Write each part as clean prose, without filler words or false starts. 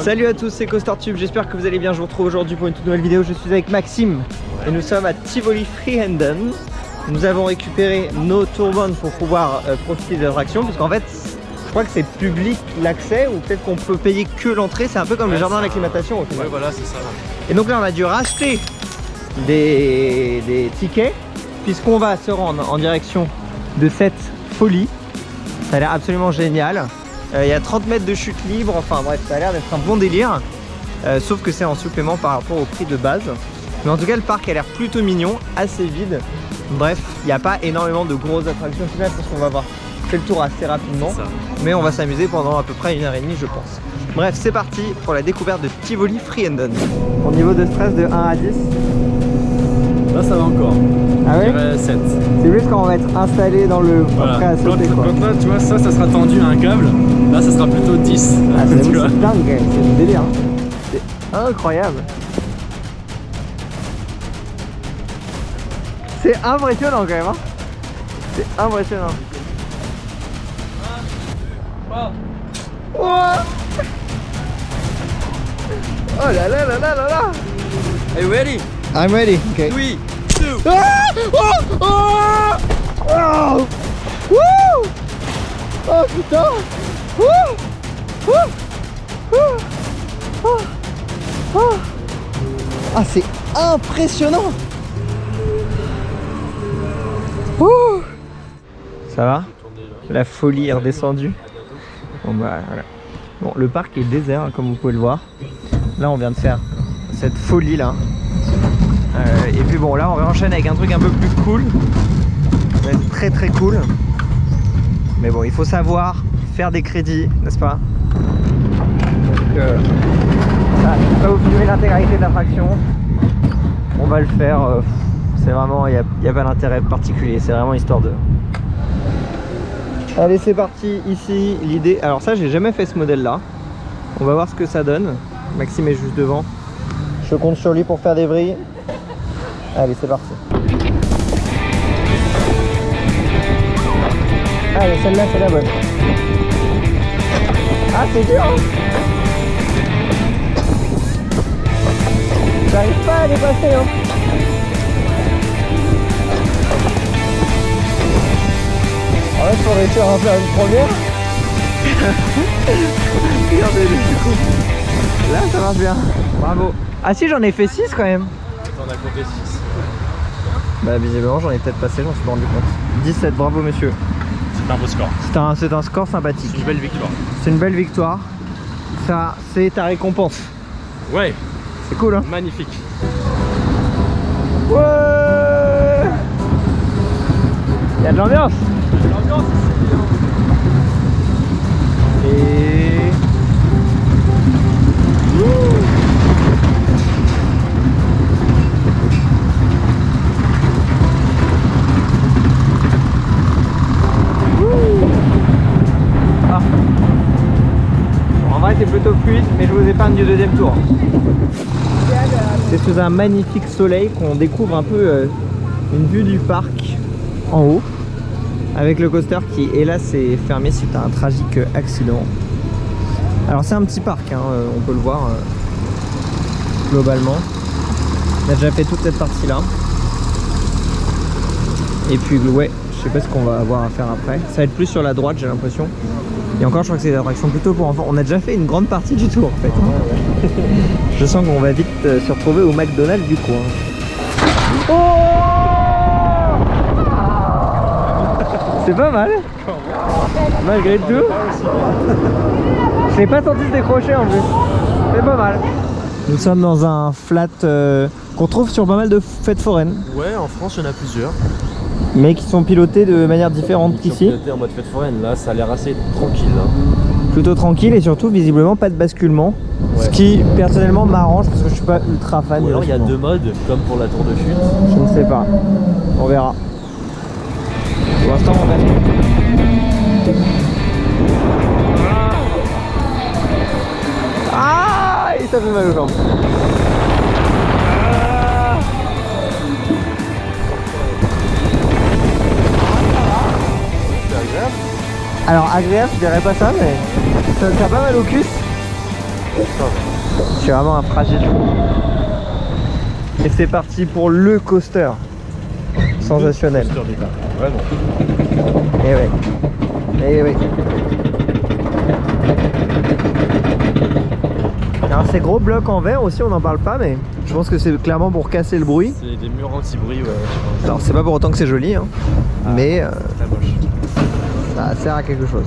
Salut à tous, c'est CoasterTube, j'espère que vous allez bien. Je vous retrouve aujourd'hui pour une toute nouvelle vidéo. Je suis avec Maxime et nous sommes à Tivoli Frienden. Nous avons récupéré nos tourbones pour pouvoir profiter des attractions, parce qu'en fait je crois que c'est public l'accès, ou peut-être qu'on peut payer que l'entrée. C'est un peu comme le jardin d'acclimatation au final. Ouais, voilà, c'est ça. Et donc là on a dû racheter des tickets, puisqu'on va se rendre en direction de cette folie. Ça a l'air absolument génial. Il y a 30 mètres de chute libre, enfin bref, ça a l'air d'être un bon délire. Sauf que c'est en supplément par rapport au prix de base. Mais en tout cas le parc a l'air plutôt mignon, assez vide. Bref, il n'y a pas énormément de grosses attractions au final, parce qu'on va voir fait le tour assez rapidement. Mais on va s'amuser pendant à peu près 1h30 je pense. Bref, c'est parti pour la découverte de Tivoli Frienden. Au niveau de stress de 1 à 10. Là ça va encore. Ah ouais? Je dirais 7. C'est juste quand on va être installé dans le Voilà. prêt à sauter quoi. Quand là tu vois ça sera tendu à un câble, là ça sera plutôt 10. Ah, c'est dingue, c'est du délire. C'est incroyable. C'est impressionnant quand même hein. C'est impressionnant. Oh, oh là là là là là là. Are you ready? I'm ready. Okay. 3, 2. Ah! Oh! Oh! Oh! Wouh! Oh putain! Wouh! Wouh! Wouh! Oh! Oh! Ah, c'est impressionnant! Ouh! Ça va? La folie est redescendue. Bon bah voilà. Bon, le parc est désert hein, comme vous pouvez le voir. Là on vient de faire cette folie là. Et puis bon là on enchaîne avec un truc un peu plus cool. Ça va être très très cool. Mais bon il faut savoir faire des crédits, n'est-ce pas? Donc ça, je vais pas vous filmer l'intégralité de l'attraction. On va le faire. C'est vraiment, il n'y a pas d'intérêt particulier. C'est vraiment histoire de... Allez c'est parti ici. L'idée... Alors ça j'ai jamais fait ce modèle là. On va voir ce que ça donne. Maxime est juste devant. Je compte sur lui pour faire des vrilles. Allez c'est parti. Allez celle-là c'est la bonne. Ah c'est dur hein. J'arrive pas à dépasser hein. En fait, faut réussir à en faire une première. Regardez du coup. Là, ça marche bien. Bravo. Ah si, j'en ai fait 6 quand même. T'en as compté 6. Bah visiblement, j'en ai peut-être passé, j'en suis pas rendu compte. 17, bravo monsieur. C'est un beau score. C'est un score sympathique. C'est une belle victoire. C'est une belle victoire. Ça, c'est ta récompense. Ouais. C'est cool hein. Magnifique. Ouais. Il y a de l'ambiance. L'ambiance ici. Et... Ah. Bon, en vrai c'est plutôt fluide, mais je vous épargne du deuxième tour. C'est sous un magnifique soleil qu'on découvre un peu une vue du parc en haut, avec le coaster qui hélas est fermé suite à un tragique accident. Alors c'est un petit parc hein, on peut le voir globalement. On a déjà fait toute cette partie là. Et puis ouais, je sais pas ce qu'on va avoir à faire après. Ça va être plus sur la droite j'ai l'impression. Et encore je crois que c'est des attractions plutôt pour enfants. On a déjà fait une grande partie du tour en fait hein. Je sens qu'on va vite se retrouver au McDonald's du coin. Oh! C'est pas mal. Malgré tout. Je n'ai pas senti se décrocher en plus. C'est pas mal. Nous sommes dans un flat qu'on trouve sur pas mal de fêtes foraines. Ouais, en France il y en a plusieurs. Mais qui sont pilotés de manière différente qu'ici. Pilotés en mode fête foraine, là ça a l'air assez tranquille. Hein. Plutôt tranquille et surtout visiblement pas de basculement. Ouais. Ce qui personnellement m'arrange parce que je suis pas ultra fan. Ou alors il y a 2 modes comme pour la tour de chute. Je ne sais pas. On verra. Pour l'instant on va. Ah, et ça fait mal aux jambes. Alors agréable, je dirais pas ça, mais ça a pas mal aux cuisses. Je suis vraiment un fragile. Et c'est parti pour le coaster. Sensationnel. Vraiment. Et ouais. Et ouais. Alors ces gros blocs en verre aussi, on n'en parle pas, mais je pense que c'est clairement pour casser le bruit. C'est des murs anti-bruit, ouais, je pense. Alors c'est pas pour autant que c'est joli, hein, mais Très moche. ça sert à quelque chose.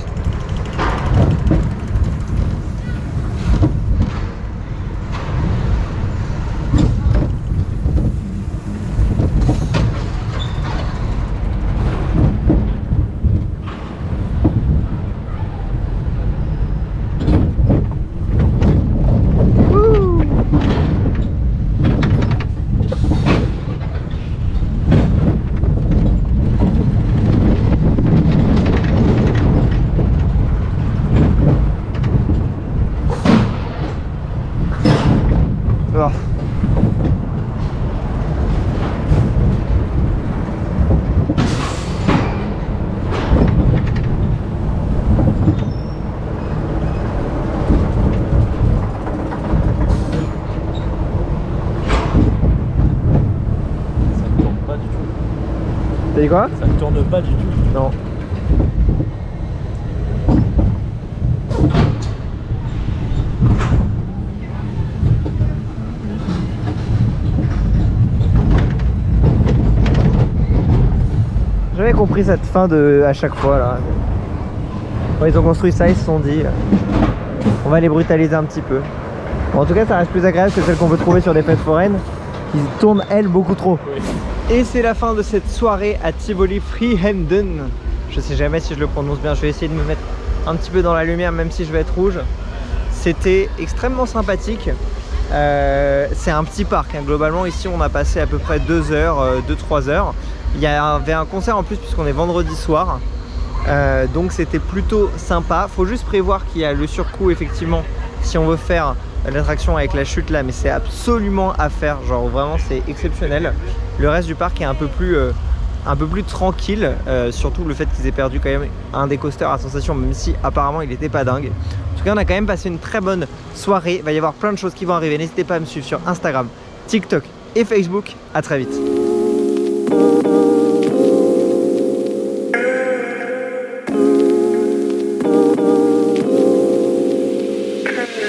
Oh. Ça ne tourne pas du tout. T'as dit quoi? Ça ne tourne pas du tout. Non. J'avais compris cette fin de à chaque fois là. Quand ils ont construit ça, ils se sont dit on va les brutaliser un petit peu. Bon, en tout cas, ça reste plus agréable que celle qu'on peut trouver sur des fêtes foraines qui tournent elles beaucoup trop. Oui. Et c'est la fin de cette soirée à Tivoli Frihamnen. Je sais jamais si je le prononce bien, je vais essayer de me mettre un petit peu dans la lumière même si je vais être rouge. C'était extrêmement sympathique. C'est un petit parc, hein. Globalement ici on a passé à peu près 2 heures, 2-3 heures. Il y avait un concert en plus puisqu'on est vendredi soir. Donc c'était plutôt sympa. Faut juste prévoir qu'il y a le surcoût effectivement si on veut faire l'attraction avec la chute là, mais c'est absolument à faire, genre vraiment c'est exceptionnel. Le reste du parc est un peu plus tranquille, surtout le fait qu'ils aient perdu quand même un des coasters à sensation, même si apparemment il était pas dingue. En tout cas on a quand même passé une très bonne soirée, il va y avoir plein de choses qui vont arriver, n'hésitez pas à me suivre sur Instagram, TikTok et Facebook, à très vite.